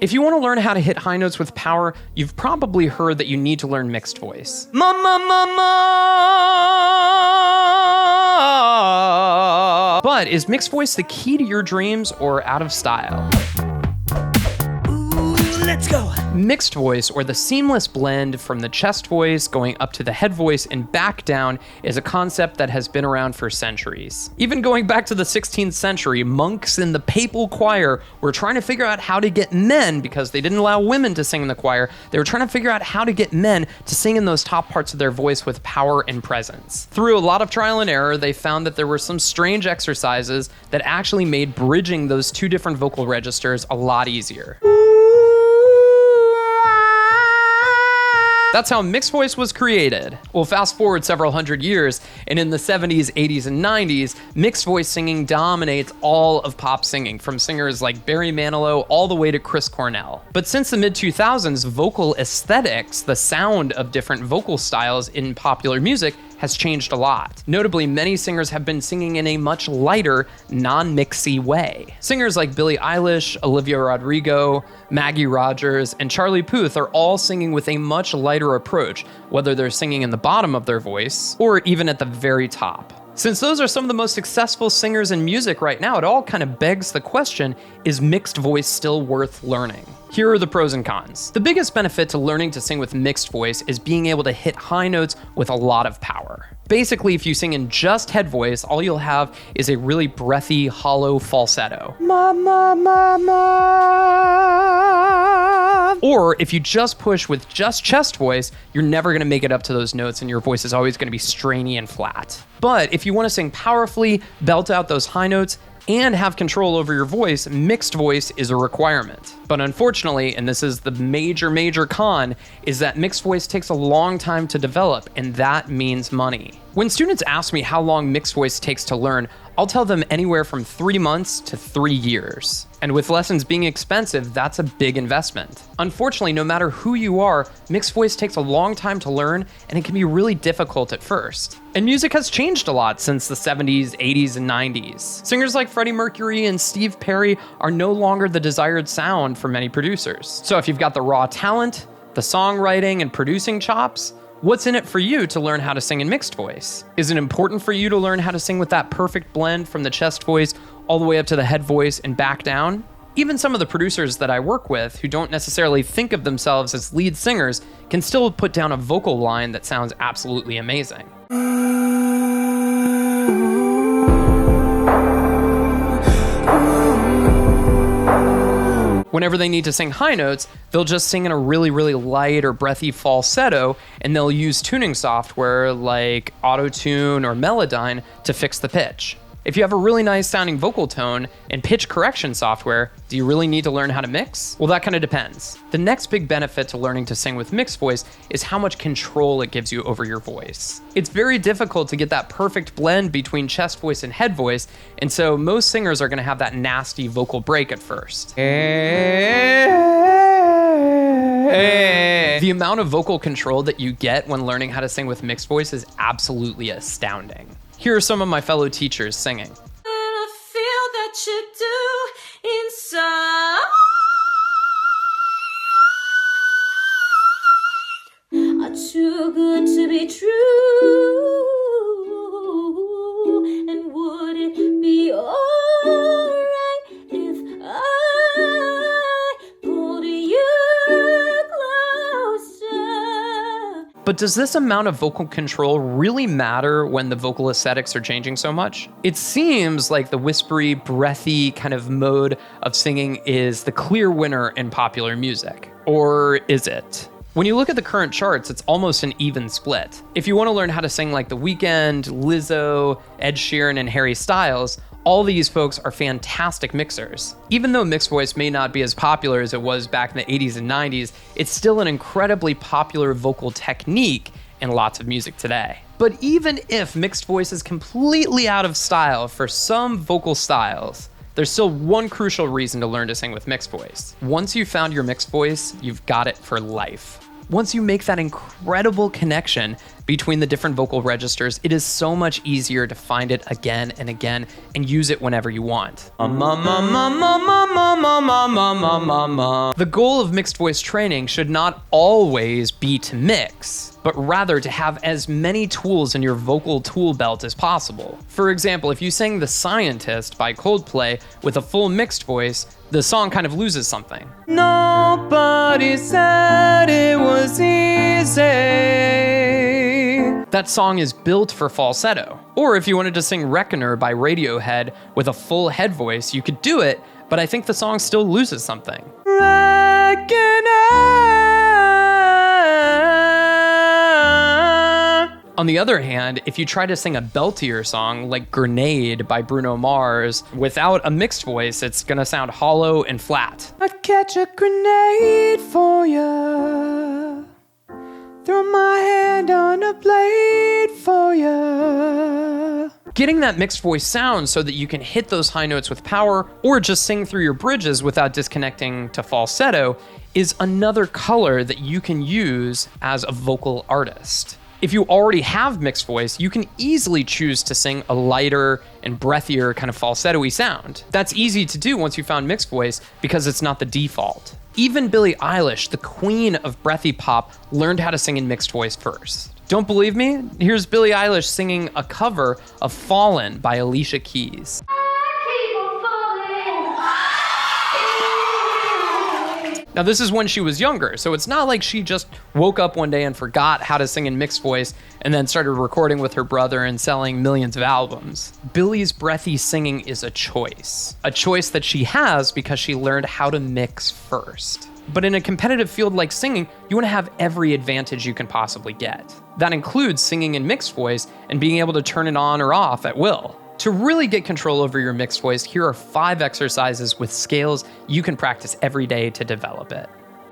If you want to learn how to hit high notes with power, you've probably heard that you need to learn mixed voice. But is mixed voice the key to your dreams or out of style? Let's go. Mixed voice, or the seamless blend from the chest voice going up to the head voice and back down, is a concept that has been around for centuries. Even going back to the 16th century, monks in the papal choir were trying to figure out how to get men, because they didn't allow women to sing in the choir, they were trying to figure out how to get men to sing in those top parts of their voice with power and presence. Through a lot of trial and error, they found that there were some strange exercises that actually made bridging those two different vocal registers a lot easier. That's how mixed voice was created. Well, fast forward several hundred years, and in the 70s, 80s, and 90s, mixed voice singing dominates all of pop singing, from singers like Barry Manilow all the way to Chris Cornell. But since the mid-2000s, vocal aesthetics, the sound of different vocal styles in popular music, has changed a lot. Notably, many singers have been singing in a much lighter, non-mixy way. Singers like Billie Eilish, Olivia Rodrigo, Maggie Rogers, and Charlie Puth are all singing with a much lighter approach, whether they're singing in the bottom of their voice or even at the very top. Since those are some of the most successful singers in music right now, it all kind of begs the question, is mixed voice still worth learning? Here are the pros and cons. The biggest benefit to learning to sing with mixed voice is being able to hit high notes with a lot of power. Basically, if you sing in just head voice, all you'll have is a really breathy, hollow falsetto. Or if you just push with just chest voice, you're never gonna make it up to those notes and your voice is always gonna be strainy and flat. But if you wanna sing powerfully, belt out those high notes, and have control over your voice, mixed voice is a requirement. But unfortunately, and this is the major con, is that mixed voice takes a long time to develop, and that means money. When students ask me how long mixed voice takes to learn, I'll tell them anywhere from 3 months to 3 years. And with lessons being expensive, that's a big investment. Unfortunately, no matter who you are, mixed voice takes a long time to learn, and it can be really difficult at first. And music has changed a lot since the 70s, 80s, and 90s. Singers like Freddie Mercury and Steve Perry are no longer the desired sound for many producers. So if you've got the raw talent, the songwriting and producing chops, what's in it for you to learn how to sing in mixed voice? Is it important for you to learn how to sing with that perfect blend from the chest voice all the way up to the head voice and back down? Even some of the producers that I work with who don't necessarily think of themselves as lead singers can still put down a vocal line that sounds absolutely amazing. Whenever they need to sing high notes, they'll just sing in a really light or breathy falsetto, and they'll use tuning software like Auto-Tune or Melodyne to fix the pitch. If you have a really nice sounding vocal tone and pitch correction software, do you really need to learn how to mix? Well, that kind of depends. The next big benefit to learning to sing with mixed voice is how much control it gives you over your voice. It's very difficult to get that perfect blend between chest voice and head voice, and so most singers are gonna have that nasty vocal break at first. The amount of vocal control that you get when learning how to sing with mixed voice is absolutely astounding. Here are some of my fellow teachers singing. And I feel that you do inside. Are too good to be true. And would it be alright if I pulled you closer? But does this amount of vocal control really matter when the vocal aesthetics are changing so much? It seems like the whispery, breathy kind of mode of singing is the clear winner in popular music. Or is it? When you look at the current charts, it's almost an even split. If you want to learn how to sing like The Weeknd, Lizzo, Ed Sheeran, and Harry Styles, all these folks are fantastic mixers. Even though mixed voice may not be as popular as it was back in the 80s and 90s, it's still an incredibly popular vocal technique in lots of music today. But even if mixed voice is completely out of style for some vocal styles, there's still one crucial reason to learn to sing with mixed voice. Once you've found your mixed voice, you've got it for life. Once you make that incredible connection between the different vocal registers, it is so much easier to find it again and again and use it whenever you want. The goal of mixed voice training should not always be to mix, but rather to have as many tools in your vocal tool belt as possible. For example, if you sang The Scientist by Coldplay with a full mixed voice, the song kind of loses something. Nobody said it was easy. That song is built for falsetto. Or if you wanted to sing Reckoner by Radiohead with a full head voice, you could do it, but I think the song still loses something. On the other hand, if you try to sing a beltier song like Grenade by Bruno Mars without a mixed voice, it's gonna sound hollow and flat. I'd catch a grenade for ya, throw my hand on a blade for ya. Getting that mixed voice sound so that you can hit those high notes with power or just sing through your bridges without disconnecting to falsetto is another color that you can use as a vocal artist. If you already have mixed voice, you can easily choose to sing a lighter and breathier kind of falsetto-y sound. That's easy to do once you found mixed voice because it's not the default. Even Billie Eilish, the queen of breathy pop, learned how to sing in mixed voice first. Don't believe me? Here's Billie Eilish singing a cover of Fallen by Alicia Keys. Now this is when she was younger, so it's not like she just woke up one day and forgot how to sing in mixed voice and then started recording with her brother and selling millions of albums. Billie's breathy singing is a choice that she has because she learned how to mix first. But in a competitive field like singing, you want to have every advantage you can possibly get. That includes singing in mixed voice and being able to turn it on or off at will. To really get control over your mixed voice, here are 5 exercises with scales you can practice every day to develop it.